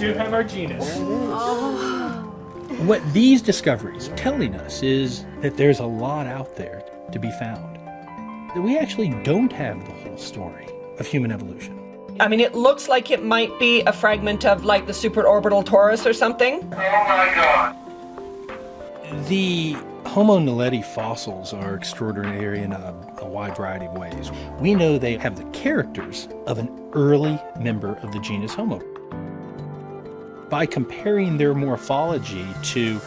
do have our genus. What these discoveries are telling us is that there's a lot out there to be found. That we actually don't have the whole story of human evolution. I mean, it looks like it might be a fragment of like the supraorbital torus or something. Oh my God. The Homo Naledi fossils are extraordinary in a wide variety of ways. We know they have the characters of an early member of the genus Homo. By comparing their morphology to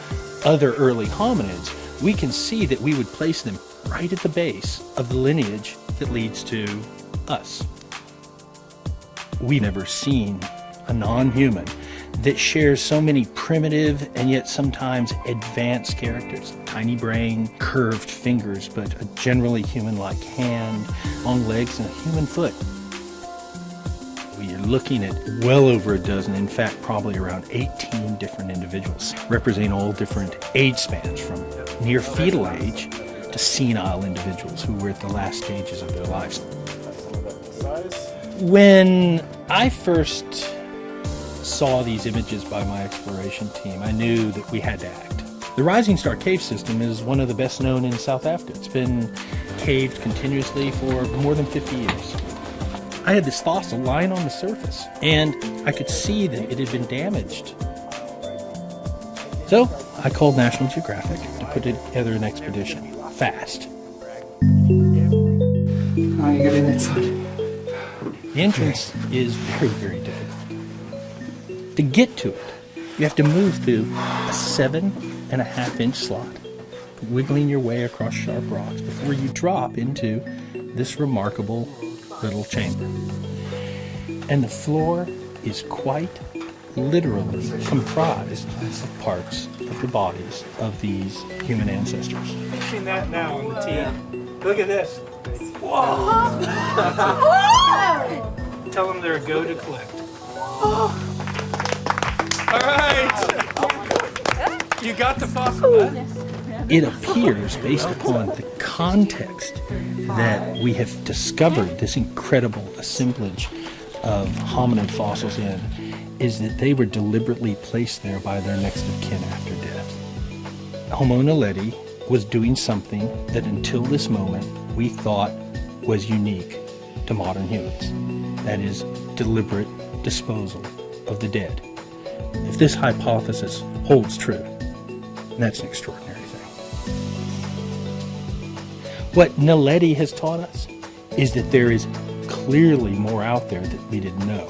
other early hominids, we can see that we would place them right at the base of the lineage that leads to us. We've never seen a non-human that shares so many primitive and yet sometimes advanced characters. Tiny brain, curved fingers, but a generally human-like hand, long legs, and a human foot. We are looking at well over a dozen, in fact, probably around 18 different individuals, representing all different age spans from near fetal age to senile individuals who were at the last stages of their lives. When I first saw these images by my exploration team, I knew that we had to act. The Rising Star Cave System is one of the best known in South Africa. It's been caved continuously for more than 50 years. I had this fossil lying on the surface, and I could see that it had been damaged. So I called National Geographic to put together an expedition, fast. How you getting inside? The entrance is very, very difficult. To get to it, you have to move through a 7.5-inch slot, wiggling your way across sharp rocks before you drop into this remarkable little chamber. And the floor is quite literally comprised of parts of the bodies of these human ancestors. Fixing that now on the team. Look at this. Whoa! Tell them they're a go to collect. All right. You got the fossil, huh? It appears, based upon the context that we have discovered this incredible assemblage of hominid fossils in, is that they were deliberately placed there by their next of kin after death. Homo Naledi was doing something that until this moment we thought was unique to modern humans. That is, deliberate disposal of the dead. If this hypothesis holds true, that's an extraordinary thing. What Naledi has taught us is that there is clearly more out there that we didn't know.